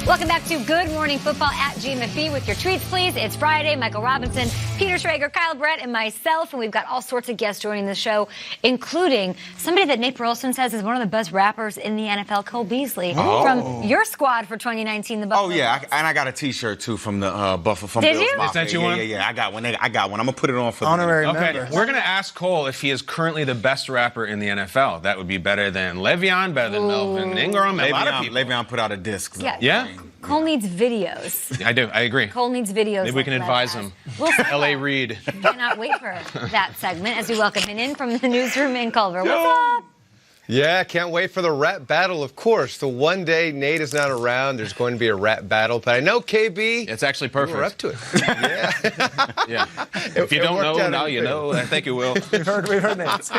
Welcome back to Good Morning Football at GMFB with your tweets, please. It's Friday. Michael Robinson, Peter Schrager, Kyle Brett, and myself. And we've got all sorts of guests joining the show, including somebody that Nate Burleson says is one of the best rappers in the NFL, Cole Beasley, from your squad for 2019, the Buffalo. Oh, yeah. And I got a T-shirt, too, from the Buffalo. From Did Bills you? Mafia. Is that you one? Yeah. I got one. I'm going to put it on for honorary the member. Okay, we're going to ask Cole if he is currently the best rapper in the NFL. That would be better than Le'Veon, better than Melvin Ingram, and a lot of people. Le'Veon put out a disc. So. Yeah? Cole needs videos. I do. I agree. Cole needs videos. Maybe we can advise him. L.A. Reid. Cannot wait for that segment as we welcome him in from the newsroom in Culver. What's up? Yeah, can't wait for the rap battle, of course. The one day Nate is not around, there's going to be a rap battle. But I know, KB, It's actually perfect. we're up to it. Yeah. Yeah. If you don't know, now you know. I think you will. We've heard Nate.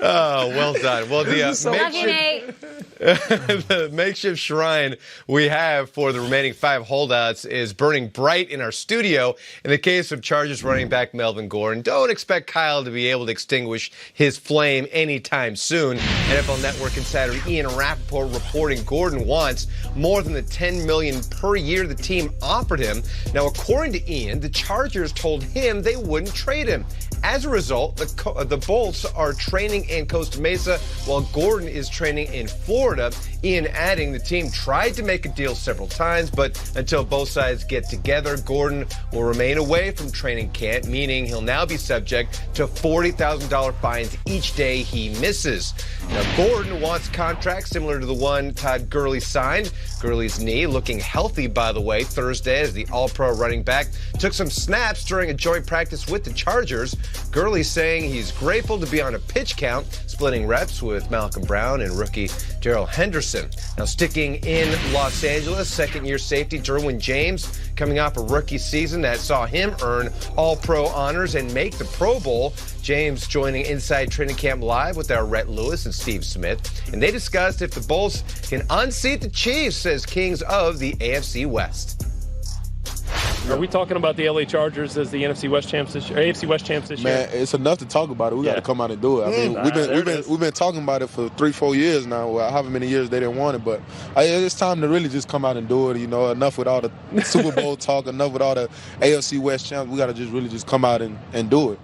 Oh, well done. Well, Love you, Nate. the makeshift shrine we have for the remaining 5 holdouts is burning bright in our studio. In the case of Chargers running back Melvin Gordon, don't expect Kyle to be able to extinguish his flame anytime soon. NFL Network insider Ian Rappaport reporting Gordon wants more than the $10 million per year the team offered him. Now, according to Ian, the Chargers told him they wouldn't trade him. As a result, the Bolts are training in Costa Mesa while Gordon is training in Florida. Ian adding the team tried to make a deal several times, but until both sides get together, Gordon will remain away from training camp, meaning he'll now be subject to $40,000 fines each day he misses. Now, Gordon wants contracts similar to the one Todd Gurley signed. Gurley's knee looking healthy, by the way, Thursday as the All-Pro running back took some snaps during a joint practice with the Chargers. Gurley saying he's grateful to be on a pitch count, splitting reps with Malcolm Brown and rookie Darrell Henderson. Now, sticking in Los Angeles, second-year safety Derwin James coming off a rookie season that saw him earn All-Pro honors and make the Pro Bowl. James joining Inside Training Camp Live with our Rhett Lewis and Steve Smith. And they discussed if the Bulls can unseat the Chiefs, says Kings of the AFC West. Are we talking about the LA Chargers as the NFC West champs this year, AFC West champs this year? Man, it's enough to talk about it. We got to come out and do it. I mean, we've been talking about it for 3-4 years now. Well, however many years they didn't want it, but it's time to really just come out and do it. You know, enough with all the Super Bowl talk, enough with all the AFC West champs. We got to just really just come out and do it.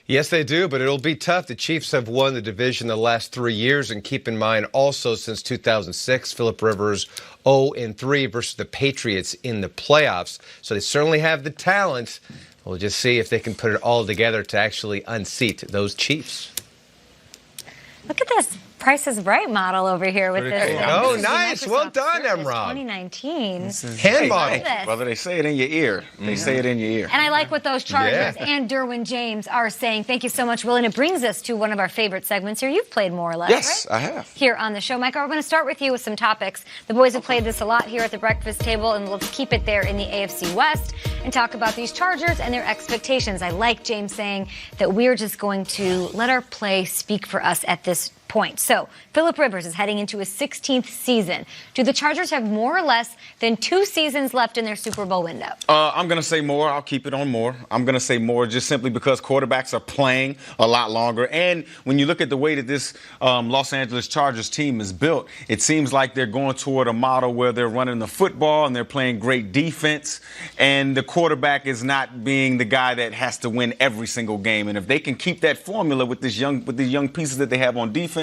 Yes, they do, but it'll be tough. The Chiefs have won the division the last 3 years, and keep in mind also since 2006, Phillip Rivers 0-3 versus the Patriots in the playoffs. So they certainly have the talent. We'll just see if they can put it all together to actually unseat those Chiefs. Look at this Price is Right model over here with this. Oh, nice. Well done, Emrod. 2019. Hand model. Brother, they say it in your ear. They say it in your ear. And I like what those Chargers and Derwin James are saying. Thank you so much, Will. And it brings us to one of our favorite segments here. You've played more or less, Yes, right? I have. Here on the show. Michael, we're going to start with you with some topics. The boys have played this a lot here at the breakfast table, and let's keep it there in the AFC West and talk about these Chargers and their expectations. I like James saying that we're just going to let our play speak for us at this point. So, Phillip Rivers is heading into his 16th season. Do the Chargers have more or less than 2 seasons left in their Super Bowl window? I'm going to say more. I'll keep it on more. I'm going to say more just simply because quarterbacks are playing a lot longer. And when you look at the way that this Los Angeles Chargers team is built, it seems like they're going toward a model where they're running the football and they're playing great defense. And the quarterback is not being the guy that has to win every single game. And if they can keep that formula with these young pieces that they have on defense,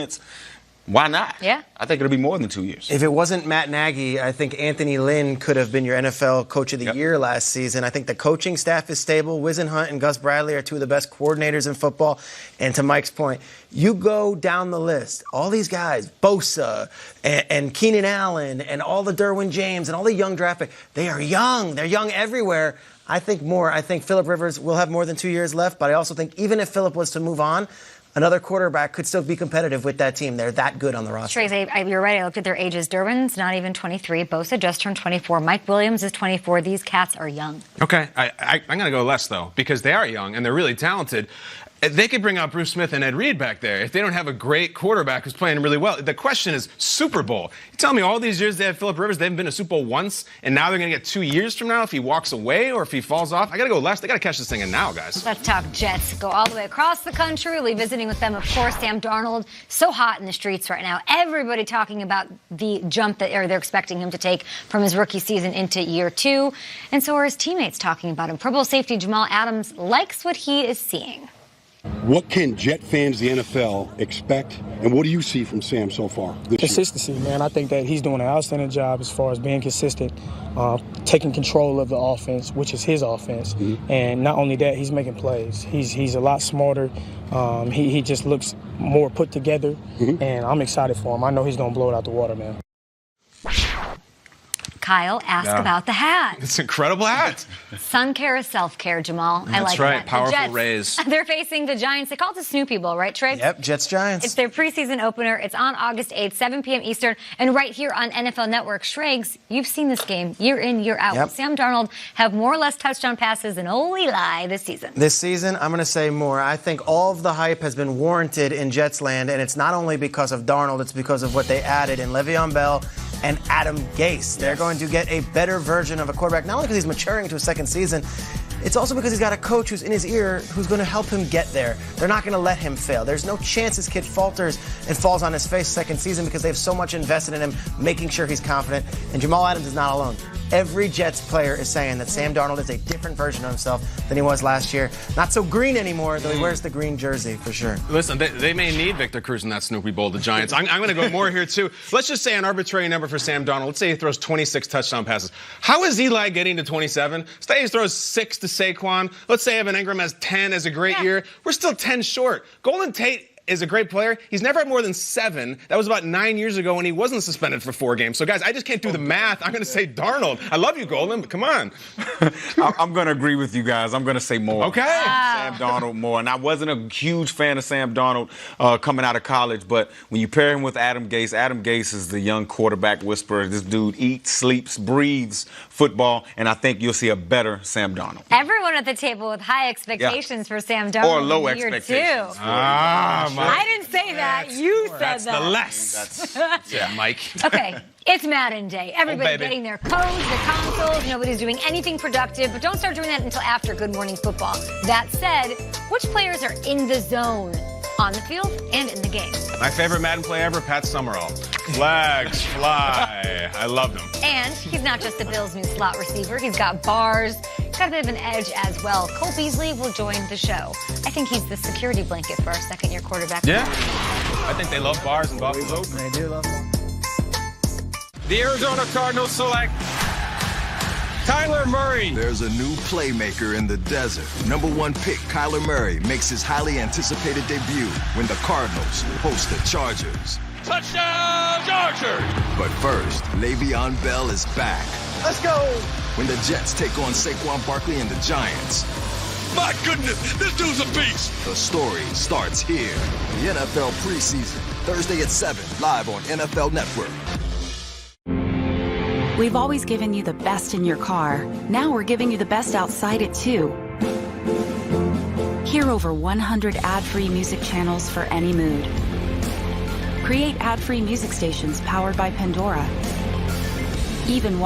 why not? Yeah. I think it'll be more than 2 years. If it wasn't Matt Nagy, I think Anthony Lynn could have been your NFL Coach of the Year last season. I think the coaching staff is stable. Whisenhunt and Gus Bradley are 2 of the best coordinators in football. And to Mike's point, you go down the list, all these guys, Bosa and Keenan Allen and all the Derwin James and all the young draft picks, they are young. They're young everywhere. I think more. I think Phillip Rivers will have more than 2 years left, but I also think even if Phillip was to move on, another quarterback could still be competitive with that team. They're that good on the roster. Trace, you're right. I looked at their ages. Derwin's not even 23. Bosa just turned 24. Mike Williams is 24. These cats are young. Okay, I'm going to go less, though, because they are young and they're really talented. They could bring out Bruce Smith and Ed Reed back there if they don't have a great quarterback who's playing really well. The question is Super Bowl. You tell me all these years they have Phillip Rivers, they haven't been to Super Bowl once, and now they're going to get 2 years from now if he walks away or if he falls off. I got to go left. They got to catch this thing in now, guys. Let's talk Jets. Go all the way across the country. We'll be visiting with them, of course. Sam Darnold, so hot in the streets right now. Everybody talking about the jump that they're expecting him to take from his rookie season into year 2. And so are his teammates talking about him. Pro Bowl safety Jamal Adams likes what he is seeing. What can Jet fans, the NFL, expect, and what do you see from Sam so far this Consistency, year? man. I think that he's doing an outstanding job as far as being consistent, taking control of the offense, which is his offense. Mm-hmm. And not only that, he's making plays. He's a lot smarter. He just looks more put together, and I'm excited for him. I know he's going to blow it out the water, man. Kyle, ask about the hat. It's an incredible hat. Sun care is self-care, Jamal. I like right. that. Powerful the Jets, rays. They're facing the Giants. They call it the Snoopy Bowl, right, Trey? Yep, Jets-Giants. It's their preseason opener. It's on August 8th, 7 p.m. Eastern, and right here on NFL Network. Schrags, you've seen this game year in, year out. Yep. Sam Darnold have more or less touchdown passes than old Eli this season. This season, I'm going to say more. I think all of the hype has been warranted in Jets land, and it's not only because of Darnold, it's because of what they added in Le'Veon Bell and Adam Gase. They're going to get a better version of a quarterback, not only because he's maturing into a second season, it's also because he's got a coach who's in his ear who's going to help him get there. They're not going to let him fail. There's no chance this kid falters and falls on his face second season because they have so much invested in him, making sure he's confident. And Jamal Adams is not alone. Every Jets player is saying that Sam Darnold is a different version of himself than he was last year. Not so green anymore, though he wears the green jersey for sure. Listen, they may need Victor Cruz in that Snoopy Bowl, the Giants. I'm going to go more here, too. Let's just say an arbitrary number for Sam Darnold. Let's say he throws 26 touchdown passes. How is Eli getting to 27? Say he throws 6 to Saquon. Let's say Evan Ingram has 10 as a great year. We're still 10 short. Golden Tate is a great player. He's never had more than 7. That was about 9 years ago when he wasn't suspended for 4 games. So, guys, I just can't do the math. I'm going to say Darnold. I love you, Golden, but come on. I'm going to agree with you guys. I'm going to say more. Okay. Sam Darnold more. And I wasn't a huge fan of Sam Darnold coming out of college, but when you pair him with Adam Gase is the young quarterback whisperer. This dude eats, sleeps, breathes football, and I think you'll see a better Sam Darnold. Everyone at the table with high expectations for Sam Darnold. Or low in year expectations. 2. I didn't say that. You said That's that. the less. Yeah, Mike. Okay, it's Madden Day. Everybody's getting their codes, their consoles. Nobody's doing anything productive, but don't start doing that until after Good Morning Football. That said, which players are in the zone on the field and in the game? My favorite Madden play ever, Pat Summerall. Flags fly. I loved him. And he's not just the Bills' new slot receiver. He's got bars. He's got a bit of an edge as well. Cole Beasley will join the show. I think he's the security blanket for our second-year quarterback. Yeah. I think they love bars in Buffalo. They do love them. The Arizona Cardinals select Kyler Murray. There's a new playmaker in the desert. Number 1 pick, Kyler Murray, makes his highly anticipated debut when the Cardinals host the Chargers. Touchdown, Chargers! But first, Le'Veon Bell is back. Let's go! When the Jets take on Saquon Barkley and the Giants. My goodness, this dude's a beast! The story starts here. The NFL preseason, Thursday at 7, live on NFL Network. We've always given you the best in your car. Now we're giving you the best outside it, too. Hear over 100 ad-free music channels for any mood. Create ad-free music stations powered by Pandora. Even